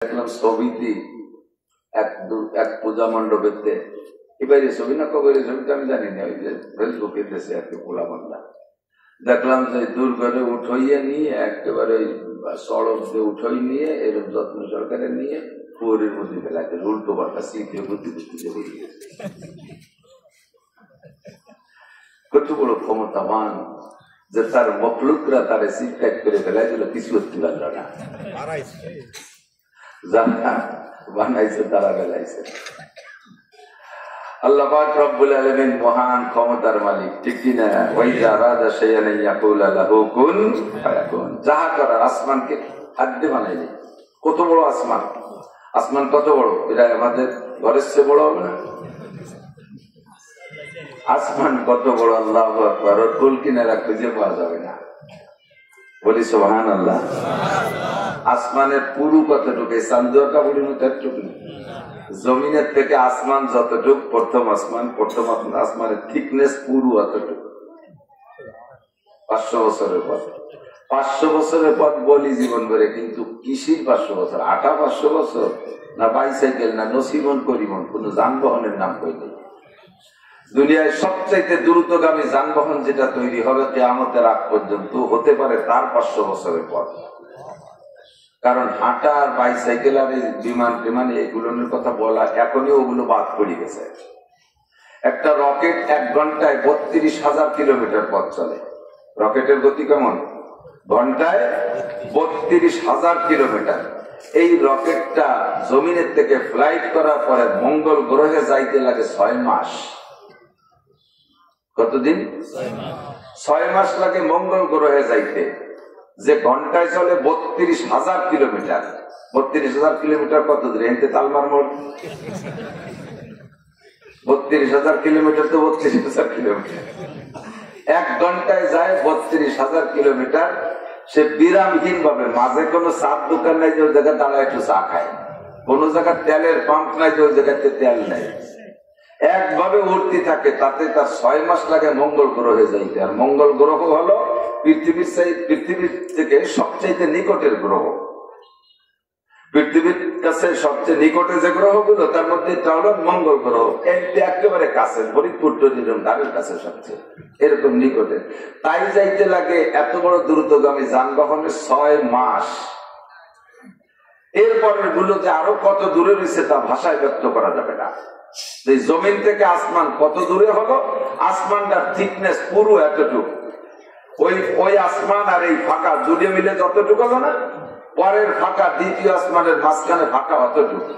দেখলাম ছবিতে এক পূজা মণ্ডপেতে এবারে ছবি না কবে ছবিটা আমি জানি না, ওই যে ফেসবুকে দেশে আর কি পোলা বাংলা দেখলাম যে দুর্গরে উঠাইয়ে নিয়ে একেবারে সড়ক দিয়ে উঠাই নিয়ে এরকম যত্ন সরকারে নিয়ে পুরের মধ্যে ফেলাতে উল্টো পাল্টা শীতে বুদ্ধি বুদ্ধি বেরিয়ে গেছে। কত বড় ক্ষমতাবান যে তার মখলুকরা তার সিট টাইট করে ফেলাই দিল, কিছু করতে পারল না। যারা বানাইছে তারা বেলাইছে। আল্লাহ পাক রব্বুল আলামিন মহান ক্ষমতার মালিক, ঠিক কিনা? ওয়াইজা রাদা শাইআন ইয়াকুল লাহু কুন ফায়াকুন। যাহা করার আসমানকে হাতে বানাইলে। কত বড় আসমান! আসমান কত বড়? এটা আমাদের ঘরের চেয়ে বড় হবে না? আসমান কত বড়! আল্লাহু আকবার। ওর কুল কিনারা খুঁজে পাওয়া যাবে না। বলি সুবহানাল্লাহ। আসমানের পুরু কতটুকু? চান্দুয়া কাপড়ের মতো একটুকু। জমিনের থেকে আসমান যতটুক, প্রথম আসমানের থিকনেস পুরু অতটুকু। 500 বছরের পথ। 500 বছরের পথ বলি জীবন ভরে, কিন্তু কৃষির 500 বছর, আটা 500 বছর, না বাইসাইকেল, না নসিবন করিবন, কোন যানবাহনের নাম কই নেই। দুনিয়ায় সবচাইতে দ্রুতগামী যানবাহন যেটা তৈরি হবে কিয়ামতের আগ পর্যন্ত, হতে পারে তার 500 বছরের পর। কারণ হাঁটা আর বাইসাইকেল আর বিমান টিমান এগুলোর কথা বলা এখনই ওগুলো বাদ পড়ে গেছে। একটা রকেট 1 ঘন্টায় 32,000 কিলোমিটার পথ চলে। রকেটের গতি কেমন? ঘন্টায় 32,000 কিলোমিটার। এই রকেটটা জমিনের থেকে ফ্লাইট করার পরে মঙ্গল গ্রহে যাইতে লাগে 6 মাস। কতদিন? 6 মাস লাগে মঙ্গল গ্রহে যাইতে। যে ঘন্টায় চলে 32,000 কিলোমিটার। 32,000 কিলোমিটার কত দূরে? এতে তালমার মোড় 32,000 কিলোমিটার, তো 32,000 কিলোমিটার 1 ঘন্টায় যায় 32,000 কিলোমিটার। সে বিরামহীন ভাবে, মাঝে কোনো চার দোকান নাই যে ওই জায়গায় দাঁড়ায় একটু চা খায়, কোন জায়গায় তেলের পাম্প নাই যে ওই জায়গাতে তেল নাই, একভাবে উঠতে থাকে। তাতে তার 6 মাস লাগে মঙ্গল গ্রহে যাইতে। আর মঙ্গল গ্রহ হলো পৃথিবীর থেকে সবচেয়ে নিকটের গ্রহ। পৃথিবীর কাছে সবচেয়ে নিকটে যে গ্রহগুলো, তার মধ্যে এটা হলো মঙ্গল গ্রহ। একেবারে কাছে, ফরিদপুর টরিরম ধারের কাছে সবচেয়ে এরকম নিকটে। তাই যাইতে লাগে এত বড় দ্রুতগামী যানবাহনের 6 মাস। এরপরের গুলো যে আরো কত দূরে রয়েছে তা ভাষায় ব্যক্ত করা যাবে না। জমিন থেকে আসমান কত দূরে হলো, আসমানটার থিকনেস পুরো এতটুকু। ওই আসমান আর এই ফাঁকা জুড়ে মিলে যতটুকু হলো না, পরের ফাঁকা দ্বিতীয় আসমানের মাঝখানে ফাঁকা অতটুকু।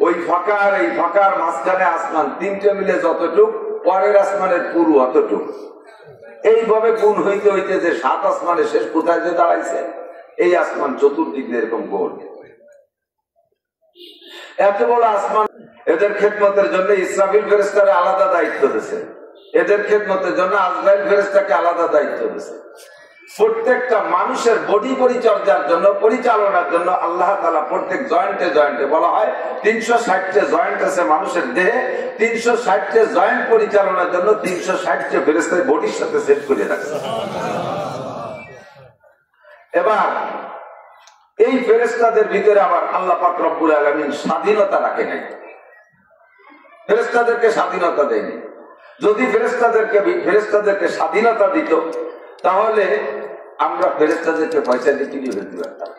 ওই ফাঁকা আর এই ফাঁকার মাঝখানে আসমান তিনটে মিলে যতটুক, পরের আসমানের পুরো অতটুক। এইভাবে গুণ হইতে হইতে যে 7 আসমানের শেষ কোথায় যে দাঁড়াইছে, এই আসমান চতুর্দিক দিয়ে এরকম গোল। এত বড় আসমান, এদের খেদমতের জন্য ইসরাফিল ফেরেশতাকে আলাদা দায়িত্ব দিয়েছে। এদের খেদমতের জন্য আজরাইল ফেরেশতাকে আলাদা দায়িত্ব দিয়েছে। প্রত্যেকটা মানুষের বডি পরিচর্যার জন্য, পরিচালনার জন্য আল্লাহ তাআলা প্রত্যেক জয়েন্টে জয়েন্টে, বলা হয় 360টা জয়েন্ট আছে মানুষের দেহে। 360টা জয়েন্ট পরিচালনার জন্য 360টা ফেরেশতা বডির সাথে সেট করে রাখছে। এবার এই ফেরেশতাদের ভিতরে আবার আল্লাহ পাক রব্বুল আলামিন স্বাধীনতা রাখে নাই। ফেরেশতাদেরকে স্বাধীনতা দেয়নি। যদি ফেরেশতাদেরকে স্বাধীনতা দিত, তাহলে আমরা ফেরেশতাদেরকে পয়সা দিয়ে কিনে ফেলতে পারতাম।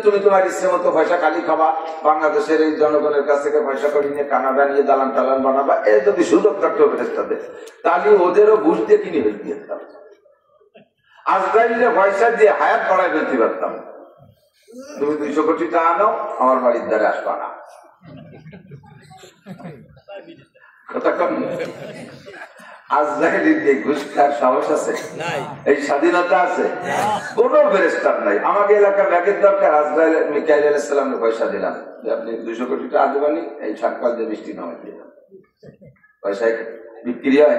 তুমি তোমার ইচ্ছে মতো পয়সা খালি খাবা, বাংলাদেশের এই জনগণের কাছ থেকে পয়সা করে নিয়ে কানাডা নিয়ে দালান টালান বানাবা, এই যদি সুযোগ থাকতো ফেরেশতাদের, তাহলে ওদেরও ঘুষ দিয়ে কিনে ফেলতে পারতাম। আজরাইলে পয়সা দিয়ে হায়াত বাড়ায় ফেলতে পারতাম। তুমি 200 কোটি টাকা আনো, আমার বাড়ির দ্বারে আসবা না। কথা কম। আজরাইলের ঘুষ খাওয়ার সাহস আছে? এই স্বাধীনতা আছে? কোন ফেরেশতার নাই। আমাকে এলাকার ব্যাগের দরকার, আজরাইল মিকাইল আলাইহিস সালামকে পয়সা দিলাম যে আপনি 200 কোটি টাকা দেবেন, এই সরকার যে বৃষ্টি নামাই দিলাম। পয়সায় বিক্রি হয়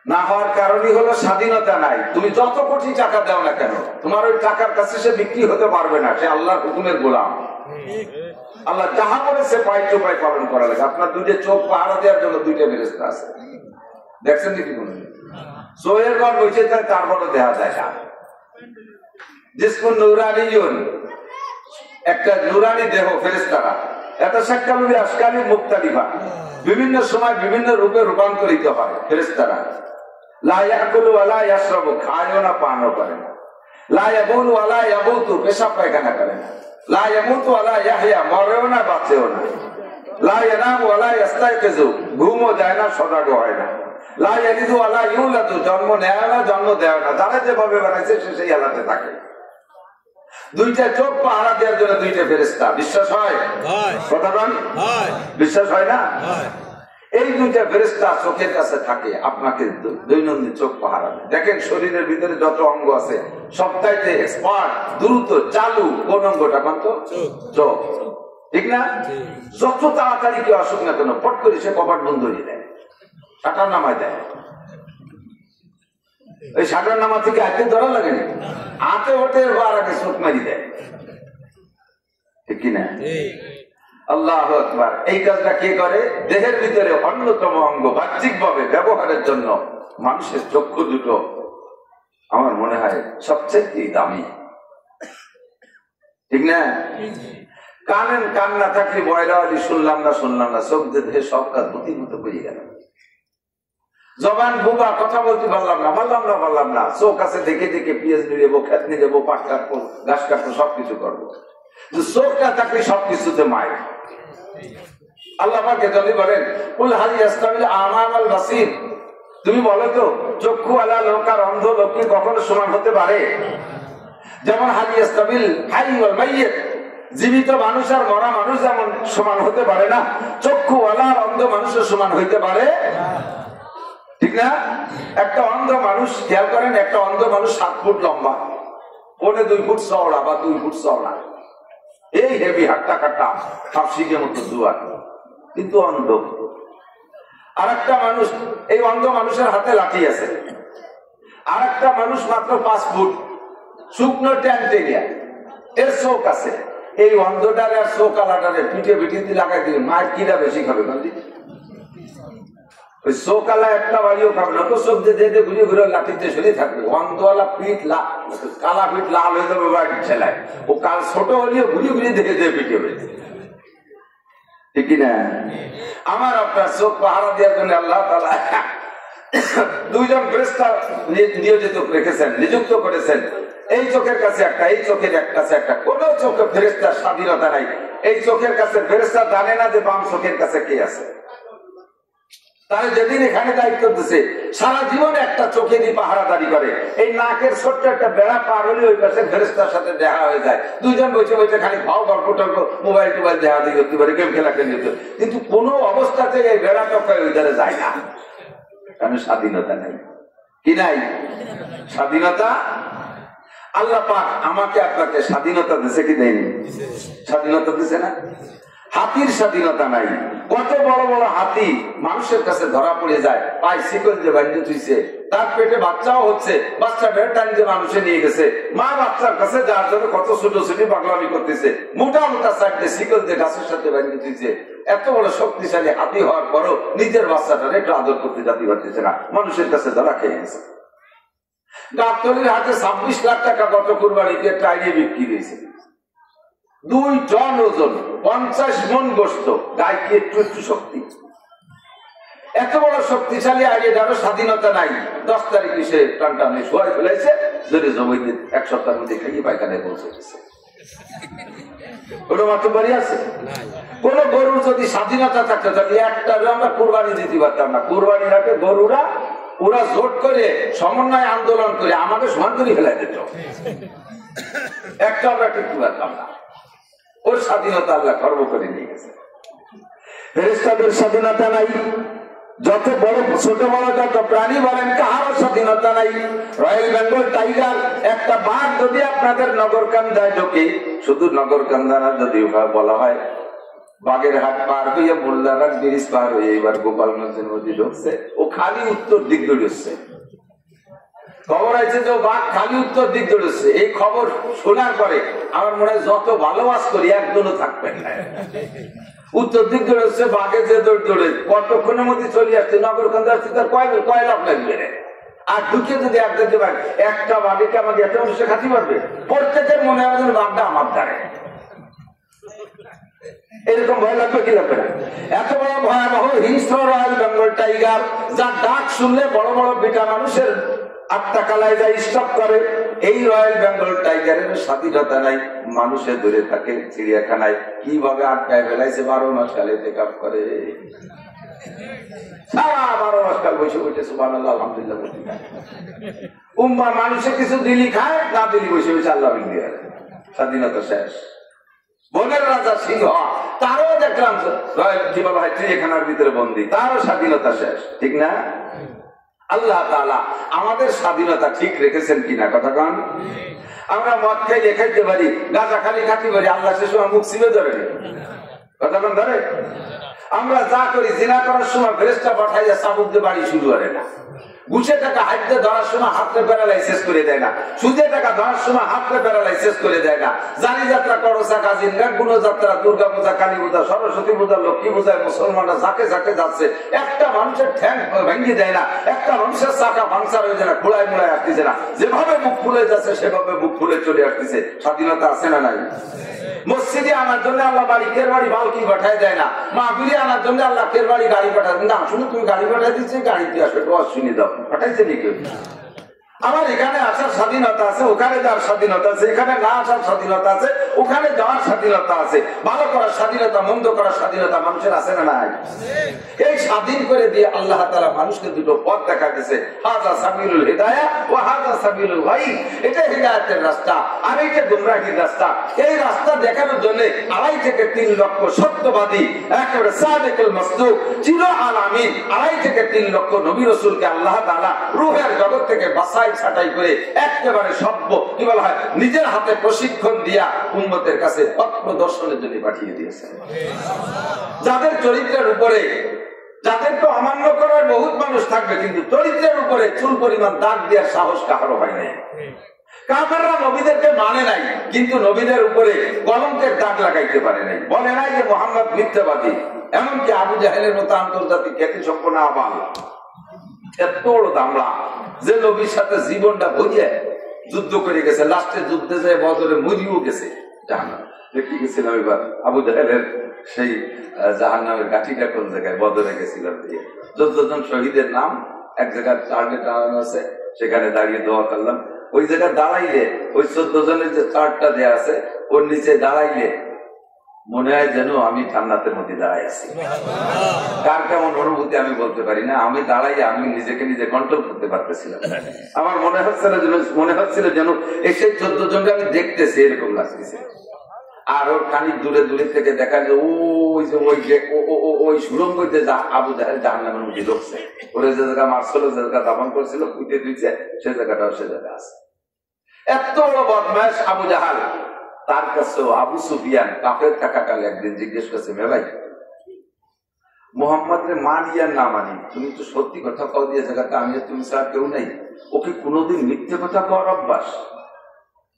না? হওয়ার কারণই হলো স্বাধীনতা নাই। তুমি যত কোটি টাকা দাও না কেন, তোমার ওই টাকার কাছে সে বিক্রি হতে পারবে না। সে আল্লাহর হুকুমের গোলাম। আল্লাহ যাহা বলেছে পাই টু পাই পালন করা লাগে। আপনার 2টা চোখ পাহারা দেওয়ার জন্য 2টা ফেরেশতা আছে, দেখছেন নাকি? কোন চোখের ঘর বসে যায়, তারপরে দেখা যায় না। জিসকো নূরানিয়ুন একটা নুরানি দেহ ফেরেশতারা এত শাক্কালুবি আশকালি মুক্তালিফা বিভিন্ন সময় বিভিন্ন রূপে রূপান্তরিত হয় ফেরেশতারা। লা ইয়াকুলু ওয়া লা ইয়াশরাবু, খায়ও না পানও করে না। লা ইয়াবুলু ওয়া লা ইয়াবুতু, পেশাব পায়খানা করে না। লা ইয়ামুতু ওয়া লা ইয়াহইয়া, মরেও না বাঁচেও না। লা ইয়ানামু ওয়া লা ইয়াস্তাইকিযু, ঘুমও যায় না সজাগও হয় না। লা ইয়ালিদু ওয়া লা ইউলাদু, জন্ম নেয় না জন্ম দেয় না। যারা যেভাবে বানাইছে সে সেই হালাতে থাকে। দুইটা চোখ পাহারা দেওয়ার জন্য দুইটা ফেরেশতা। বিশ্বাস হয়? কথা বল, বিশ্বাস হয় না? এই দুইটা ফেরেশতা চোখের কাছে থাকে, আপনাকে দৈনন্দিন চোখ পাহারা দেয়। দেখেন শরীরের ভিতরে যত অঙ্গ আছে সবটাইতে এক্সপার্ট, দ্রুত চালু কোন অঙ্গটা? কোন? চোখ, ঠিক না? যত তাড়াতাড়ি কেউ আসুক না কেন পট করে সে কপাট বন্ধ হয়ে দেয়, শাটার নামায় দেয়। ওই শাটার নামা থেকে হাতে ধরা লাগে না, হাতে ওঠে বার আগে চোখ মারি দেয়, ঠিক কিনা? আল্লাহু আকবার। এই কাজটা কে করে? দেহের ভিতরে অন্যতম অঙ্গ বাহ্যিক ভাবে ব্যবহারের জন্য মানুষের চক্ষু দুটো আমার মনে হয় সবচেয়ে দামি, ঠিক না? কান না থাকলে বয়রা আলী শুনলাম না, চোখ দিয়ে সব কাজ প্রতিমত করে গেল। জবান বুবা, কথা বলতে পারলাম না, চোখ আছে দেখে দেখে পিঁয়াজ নিয়ে যাবো, খেত নিয়ে যাবো, পাট কাটবো, ঘাস কাটবো, সবকিছু করবো। চোখটা থাকলে সবকিছুতে মায়। আল্লাহ পাকে যদি বলেন কুল হাল ইয়াস্তাবিল আমা ওয়াল বাসীর, তুমি বলো তো চক্ষু ওয়ালা লোক আর অন্ধ লোক কি কখনো সমান হতে পারে? যেমন হাল ইয়াস্তাবিল হাই ওয়াল মাইয়িত, জীবিত মানুষ আর মরা মানুষ যেমন সমান হতে পারে না, চক্ষু ওয়ালা আর অন্ধ মানুষের সমান হইতে পারে, ঠিক না? একটা অন্ধ মানুষ, খেয়াল করেন, একটা অন্ধ মানুষ 7 ফুট লম্বা, 2.5 ফুট চওড়া বা 2 ফুট চওড়া, এই হেভি হাট্টা কাটা হাফসিকের মতো জুয়ার, কিন্তু অন্ধ। আর একটা মানুষ, এই অন্ধ মানুষের হাতে লাঠি আছে। আর একটা মানুষ মাত্র 5 ফুট, শুকনো ট্যান্টেরিয়া, এর চোখ আছে। এই অন্ধটারে আর চোখ আলাটারে পিঠে পিঠে লাগাই দিয়ে মায়ের কিরা বেশি খাবে? ওই চোখালা একটা বাড়িও খাবে না, তো চোখ দিয়ে ঘুরে ঘুরে লাঠিতে সরে থাকবে। অন্ধওয়ালা পিঠ কালা পিঠ লাল হয়ে যাবে বাড়ির ছেলায়, ও কাল ছোট হলেও ঘুরে ঘুরে দেখে দিয়ে পিঠে হয়েছে, ঠিক না? আমার আপনার চোখ পাহারা দেওয়ার জন্য আল্লাহ তাআলা 2 জন ফেরেশতা নিয়োজিত রেখেছেন, নিযুক্ত করেছেন। এই চোখের কাছে একটা, এই চোখের কাছে একটা। কোন চোখে ফেরেশতার স্বাধীনতা নাই। এই চোখের কাছে ফেরেশতা জানে না যে বাম চোখের কাছে কে আছে। তারা যেদিন এখানে দায়িত্ব দিচ্ছে সারা জীবন একটা চোখেরই পাহারাদারি করে। এই নাকের ছোট্ট একটা বেড়া পার হলে ওই পাশে ফেরেশতার সাথে দেখা হয়ে যায়। 2 জন বসে বসে খালি ভাও গল্প টল্প, মোবাইল টোবাইল দেখা দিয়ে করতে পারে, গেম খেলা খেলে যেত, কিন্তু কোনো অবস্থাতে এই বেড়া টপকায় ওই ধারে যায় না, কারণ স্বাধীনতা নেই। কি নাই? স্বাধীনতা। আল্লাহ পাক আমাকে আপনাকে স্বাধীনতা দিছে কি দেয়নি? স্বাধীনতা দিছে না? হাতির স্বাধীনতা নাই। কত বড় বড় হাতি মানুষের কাছে ধরা পড়ে যায়, পায়ে শিকল দিয়ে বাঁধতে তুইছে, তার পেটে বাচ্চাও হচ্ছে, বাচ্চা বের টাইম দিয়ে মানুষে নিয়ে গেছে, মা বাচ্চার কাছে যার জন্য কত ছোট ছোট পাগলামি করতেছে, মোটা মোটা সাইড দিয়ে শিকল দিয়ে গাছের সাথে বাঁধতে তুইছে। এত বড় শক্তিশালী হাতি হওয়ার পরও নিজের বাচ্চাটার একটু আদর করতে জাতি পারতেছে না, মানুষের কাছে ধরা খেয়ে গেছে। গাবতলির হাতে 26 লাখ টাকা গত কুরবানিতে টাইনে বিক্রি হয়েছে। 2 টন ওজন, 50 মন গোশত। গায়ে কি একটু একটু শক্তি? এত বড় শক্তিশালী আগে যারও স্বাধীনতা নাই, 10 তারিখে সে টান টানে শোয়াই ফেলাইছে, যদি জমিতে 1 সপ্তাহের মধ্যে খাইয়ে পায়খানায় পৌঁছে গেছে। কোনো মাতব্বরি আছে? কোন গরুর যদি স্বাধীনতা থাকতো তাহলে একটা আমরা কোরবানি দিতে পারতাম না। কোরবানির আগে গরুরা ওরা জোট করে সমন্বয় আন্দোলন করে আমাদের সমান করে ফেলাই দিত, একটা আমরা টিকতে পারতাম না। ওর স্বাধীনতা আল্লাহ খর্ব করে নিয়ে গেছে। ফেরেশতাদের স্বাধীনতা নাই। যত বড় ছোট বড় যত প্রাণী বলেন, কাহারও স্বাধীনতা নাই। রয়্যাল বেঙ্গল টাইগার একটা বাঘ যদি আপনাদের নগরকান্দায় ঢোকে, শুধু নগরকান্দা না, যদি বলা হয় বাগের হাট পার হইয়া মোল্লারহাট ব্রিজ পার হয়ে এবার গোপালগঞ্জের মধ্যে ঢুকছে, ও খালি উত্তর দিক দৌড়ছে। খবর আছে যে বাঘ খালি উত্তর দিক দৌড়ছে। এই খবর শোনার পরে আমার মনে হয় যত ভালোবাস করি একজনও থাকবেন না। উত্তর দিক দৌড়ছে, বাঘে যে দৌড় দৌড়ে কতক্ষণের মধ্যে চলে আসছে নগরকান্দা আসছে, তার কয় লাভ লাগবে রে? আর ঢুকে যদি এক দিতে পারে একটা বাড়িকে আমাকে এত মানুষে খাতি পারবে, প্রত্যেকের মনে হয় বাঘটা আমার দ্বারে, এরকম ভয় লাগবে কি লাগবে না? এত বড় ভয়াবহ হিংস্র রয়্যাল বেঙ্গল টাইগার, যার ডাক শুনলে বড় বড় বিটা মানুষের আটটা কালায় যায় স্টপ করে, এই রয়্যাল বেঙ্গল টাইগারের স্বাধীনতা নাই, মানুষে ধরে থাকে চিড়িয়াখানায়, কিভাবে আটকায় ফেলাইছে 12 মাস কালে টেক আপ করে, সারা 12 মাস কাল বসে বসে সুবহানাল্লাহ আলহামদুলিল্লাহ বলতে উম্মা মানুষে কিছু দিলি খায়, না দিলি বসে বসে আল্লাহ বিল স্বাধীনতা শেষ। বনের রাজা সিংহ, তারও দেখলাম কি বলা হয় চিড়িয়াখানার ভিতরে বন্দী, তারও স্বাধীনতা শেষ, ঠিক না? আল্লাহ তাআলা আমাদের স্বাধীনতা ঠিক রেখেছেন কিনা কথা কন? আমরা মদ খাইলে খাইতে পারি, গাঁজা খালি খাইতে পারি, আল্লাহ সে সময় মুখ সিবে ধরে কথা কন ধরে? আমরা যা করি জিনা করার সময় ফেরেশতা পাঠাইয়া চাবুক দিয়ে বাড়ি শুরু করে না, ঘুষে টাকা হাতে ধরার সময় হাতে প্যারালাইসিস করে দেয় না, সুদে টাকা ধরার সময় হাতে প্যারালাইসিস করে দেয় না, জানি যাত্রা করসা কাজিন গুণ যাত্রা, দুর্গা পূজা, কালী পূজা, সরস্বতী পূজা, লক্ষ্মী পূজায় মুসলমানরা যাকে যাকে যাচ্ছে, একটা মানুষের ঠ্যাং ভেঙে দেয় না, একটা মানুষের চাকা পাংচার হয়ে যায় না, খোলায় মোড়ায় আসতেছে না, যেভাবে বুক ফুলে যাচ্ছে সেভাবে বুক ফুলে চলে আসতেছে। স্বাধীনতা আছে না নাই? মসজিদে আনার জন্য আল্লাহ বাড়ি কের বাড়ি বালকি পাঠায় দেয় না, মাহফিলে আনার জন্য আল্লাহ কের বাড়ি গাড়ি পাঠায় না, শুনে তুমি গাড়ি পাঠাই দিচ্ছে, গাড়িতে আসবে ওয়াজ শুনে দাও, পাঠাইছে নাকি? আমার এখানে আসার স্বাধীনতা আছে, ওখানে যাওয়ার স্বাধীনতা আছে, এখানে না আসার স্বাধীনতা আছে, ওখানে যাওয়ার স্বাধীনতা আছে, ভালো করার স্বাধীনতা, মন্দ করার স্বাধীনতা মানুষের আছে না নাই? এই স্বাধীন করে দিয়ে আল্লাহ তাআলা মানুষকে দুটো পথ দেখা গেছে, হাযা সাবিলুল হিদায়াহ ওয়া হাযা সাবিলুল গায়ী, এটা হিদায়াতের রাস্তা আর এটা গুমরাহির রাস্তা। এই রাস্তা দেখানোর জন্য 2.5 থেকে 3 লক্ষ সত্যবাদী, একেবারে সাদিকুল মাসদুক, চির আলামিন, 2.5 থেকে 3 লক্ষ নবী রাসূলকে আল্লাহ তাআলা রূহের জগৎ থেকে বাছাই ছাঁটাই করে একেবারে সভ্য কি বলা হয় নিজের হাতে প্রশিক্ষণ দিয়া উম্মতের কাছে পথ প্রদর্শনের জন্য পাঠিয়ে দিয়েছেন। যাদের চরিত্রের উপরে, যাদেরকে অমান্য করার বহুত মানুষ থাকবে, কিন্তু চরিত্রের উপরে চুল পরিমাণ দাগ দেওয়ার সাহস কারো হয় নাই। কাফেররা নবীদেরকে মানে নাই, কিন্তু নবীদের উপরে কলঙ্কের দাগ লাগাইতে পারে নাই, বলে নাই যে মুহাম্মদ মিথ্যাবাদী। এমনকি আবু জাহেলের মতো আন্তর্জাতিক খ্যাতি সম্পন্ন আবাল, এত বড় দামড়া যে নবীর সাথে জীবনটা ভরিয়ে যুদ্ধ করে গেছে, লাস্টে যুদ্ধে যায় বদরে মরিও গেছে জাহান্নামে। দেখতে গেছিলাম এবার আবু জাহেলের সেই জাহান্নামের গাঠিটা কোন জায়গায়, বদরে গেছিলাম, 14 জন শহীদের নাম এক জায়গায় চার্টে টানানো আছে, সেখানে দাঁড়িয়ে দোয়া করলাম। ওই জায়গায় দাঁড়াইলে ওই 14 জনের যে চার্টটা দেয়া আছে ওর নিচে দাঁড়াইলে মনে হয় যেন আমি জান্নাতের মধ্যে দাঁড়াই আছি। কার কেমন অনুভূতি আমি বলতে পারি না, আমি দাঁড়াই আমি নিজেকে নিজে কন্ট্রোল করতে পারতেছিলাম। আমার মনে হচ্ছিল যেন এসে 14 জনকে আমি দেখতেছি, এরকম লাগতেছে। আর ওর খানিক দূরে দূরে থেকে দেখা যায় ওই সুরঙ্গ আবু জাহেল জাহান্নামের মধ্যে ঢুকছে, ওরে যে জায়গা মারছিল, যে জায়গা দাফন করছিল, পুঁতে দিচ্ছে, সে জায়গাটাও সে জায়গা আছে। এত বড় বদমাশ আবু জাহাল। তার কাছেও আবু সুফিয়ান কাফের থাকাকালে একদিন জিজ্ঞেস করছে, মে ভাই মোহাম্মদ রে মানি আর না মানি, তুমি তো সত্যি কথা কও দিয়ে জায়গাটা আমি তুমি ছাড়া কেউ নেই, ওকে কোনোদিন মিথ্যে কথা কওয়ার অভ্যাস?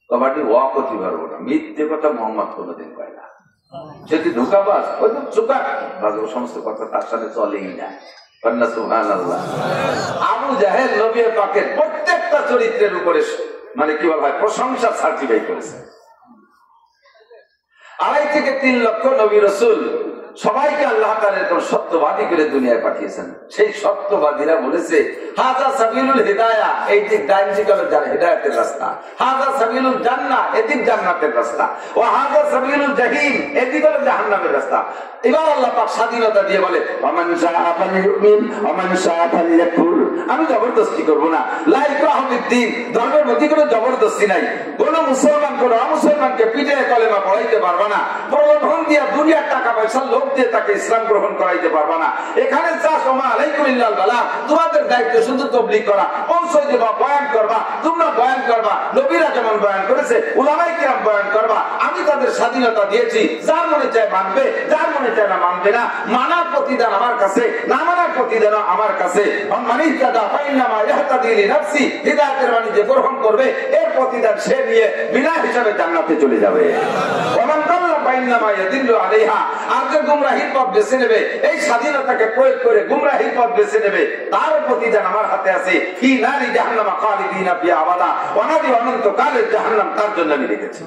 কবাডি ওয়া করতে পারবো না, মিথ্যে কথা মোহাম্মদ কোনোদিন কয় না, সে কি ধোকাবাজ, ওই তো চোখা বাজে, সমস্ত কথা তার সাথে চলেই না। সুবহানাল্লাহ। আবু জাহেল নবী পাকের প্রত্যেকটা চরিত্রের উপরে মানে কি বলা হয় প্রশংসা সার্টিফাই করেছে। 2.5 থেকে 3 লক্ষ নবী রাসূল সবাইকে আল্লাহ তাআলা এরকম সত্যবাদী করে দুনিয়ায় পাঠিয়েছেন। সেই সত্যবাদীরা বলেছে হাযা সাবিলুল হিদায়াহ, এই দিক ডাইন দিক হলো হিদায়াতের রাস্তা, হাযা সাবিলুল জান্নাহ, এদিক জান্নাতের রাস্তা, ওয়া হাযা সাবিলুল জাহিম, এদিক হলো জাহান্নামের রাস্তা। এবার আল্লাহ পাক স্বাধীনতা দিয়ে বলে ওয়ামান শাআ ফালিউমিন ওয়ামান শাআ ফালিয়াকফুর, আমি জবরদস্তি করব না, লা ইকরাহা ফিদ্দীন, ধর্মের মধ্যে কোনো জবরদস্তি নাই, কোন মুসলমান কোন অমুসলমানকে পিঠে কলেমা পড়াইতে পারবে না, প্রলোভন দিয়া দুনিয়ার টাকা পয়সা লোভ দিয়ে তাকে ইসলাম গ্রহণ করাইতে পারবে না। এখানে যা সমা আলাইকুম ইল্লাল বালাগ, তোমাদের দায়িত্ব শুধু তাবলীগ করা, পৌঁছে দেবা, বয়ান করবা, তোমরা বয়ান করবা, নবীরা যেমন বয়ান করেছে উলামায়ে কিরাম বয়ান করবা। আমি তাদের স্বাধীনতা দিয়েছি, যার মনে চায় মানবে, যার মনে চায় না মানবে না। মানার প্রতিদান আমার কাছে, না মানার প্রতিদান আমার কাছে। মান ইহতাদা ফাইন্নামা ইয়াহতাদি লিনাফসি, হিদায়াতের বাণী যে গ্রহণ করবে এর প্রতিদান সে নিয়ে বিনা হিসাবে জান্নাতে চলে যাবে। ওমান দাল্লা ফাইন্নামা ইয়াদিল্লু আলাইহা, আর যে গুমরাহির পথ বেছে নেবে, এই স্বাধীনতাকে প্রয়োগ করে গুমরাহির পথ বেছে নেবে, তার প্রতিদান আমার হাতে আছে। ফি নারি জাহান্নামা খালিদিনা ফিহা আবাদা, অনাদি অনন্তকালের জাহান্নাম তার জন্য আমি রেখেছি।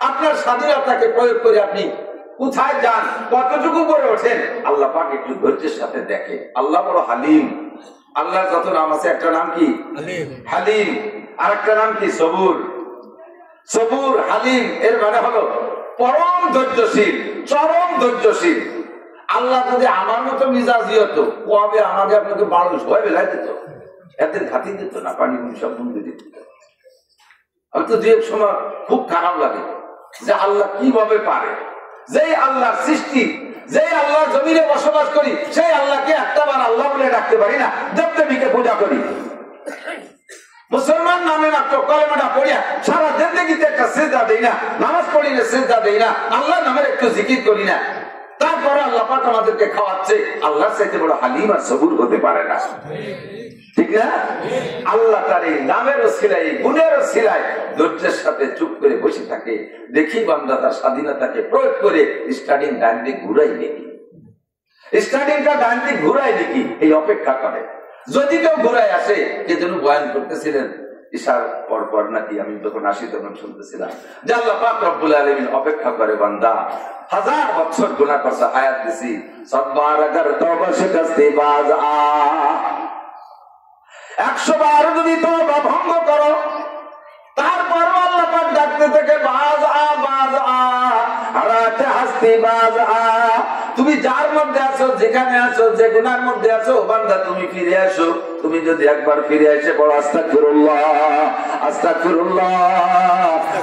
আপনার স্বাধীনতাকে প্রয়োগ করে আপনি কোথায় যান, কতটুকু করে ওঠেন, আল্লাহ পাক একটু ধৈর্যের সাথে দেখে। আল্লাহ বড় হালিম। আল্লাহর যত নাম আছে, একটা নাম কি হালিম, আর একটা নাম কি সবুর। সবুর, হালিম এর মানে হলো পরম ধৈর্যশীল, চরম ধৈর্যশীল। আল্লাহ যদি আমার মতো মিজাজি হতো, কবে আমাকে আপনাকে 12 ভয় বেলায় দিত, এদের ঘাতি দিত না, পানি সব বন্ধু দিত। আমি তো দু এক সময় খুব খারাপ লাগে যে আল্লাহ কিভাবে পারে, যেই আল্লাহ সৃষ্টি, যেই আল্লাহ জমিনে বসবাস করি, সেই আল্লাহকে একটা বার আল্লাহ বলে ডাকতে পারি না, দেবদেবীকে পূজা করি। মুসলমান নামে মাত্র কলেমাটা পড়িয়া সারা জিন্দেগিতে একটা সিজদা দেই না, নামাজ পড়ি না, সিজদা দেই না, আল্লাহ নামের একটু জিকির করি না, তারপরে আল্লাহ পাক আমাদেরকে খাওয়াচ্ছে। আল্লাহর চাইতে বড় হালিম আর সবুর হতে পারে না, ঠিক না? আল্লাহ তার এই নামের ওসিলায়, গুণের ওসিলায় ধৈর্যের সাথে চুপ করে বসে থাকে। দেখি বান্দা তার স্বাধীনতাকে প্রয়োগ করে স্টার্টিং ডান দিক ঘুরাই দেখি, স্টার্টিংটা ডান দিক ঘুরাই দেখি, এই অপেক্ষা করে। যদি কেউ ঘুরাই আসে, কে যেন বয়ান করতেছিলেন ঈশার পর নাকি, আমি যখন আসি তখন শুনতেছিলাম যে আল্লাহ পাক রব্বুল আলামিন অপেক্ষা করে, বান্দা 1000 বছর গুনাহ করছে, আয়াত দিছি, সববার আগার তওবা শিকস্তে বাজ আ, 100 বার যদি তওবা ভঙ্গ করো, তারপর আল্লাহ পাক ডাকতে থাকে বাজ আ, বাজ আ, হারাতে হাসতে বাজ আ। তুমি যার মধ্যে আছো, যেখানে আছো, যে গুনার মধ্যে আছো, বান্দা তুমি ফিরে আসো। তুমি যদি একবার ফিরে এসে বলো আস্তাগফিরুল্লাহ, আস্তাগফিরুল্লাহ,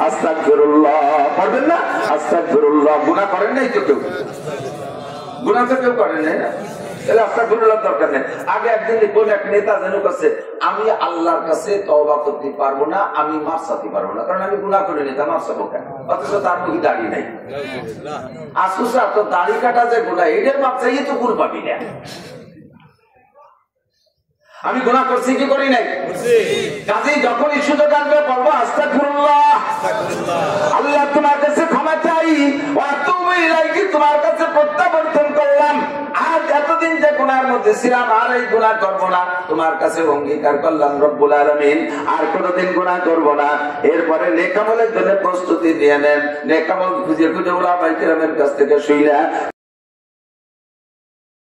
আস্তাগফিরুল্লাহ, পারবেন না? আস্তাগফিরুল্লাহ। গুনাহ করেন নাই তো কেউ, গুনাহ তো কেউ করেন নাই না, তাহলে আস্তাগফিরুল্লাহ দরকার নেই। আগে একদিন কোন এক নেতা যেন কাছে, আমি আল্লাহর কাছে তওবা করতে পারবো না, আমি মাফ চাইতে পারবো না, কারণ আমি গুনাহ করে নিতাম, মাফ চাবো কেন? অথচ তার মুখে দাড়ি নাই। আসুসা তো দাড়ি কাটা যে গুনাহ, এটার মাফ চাইয়ে তো কুল পাবি না। আমি গুনাহ করছি কি করি নাই? কাজেই যখনই সুযোগ আসবে বলবো আস্তাগফিরুল্লাহ, আল্লাহ তোমার কাছে ক্ষমা চাই, ওয়া আতুবু ইলাইহি, তোমার কাছে প্রত্যাবর্তন করলাম। আজ এতদিন যে গুনাহের মধ্যে ছিলাম, আর এই গুনাহ করব না, তোমার কাছে অঙ্গীকার করলাম রব্বুল আলামিন, আর কোনোদিন গুনাহ করব না। এরপরে নেক আমলের জন্য প্রস্তুতি নিয়ে নেন, নেক আমল খুঁজে খুঁজে ওলামায়ে কেরামের কাছ থেকে শুইনা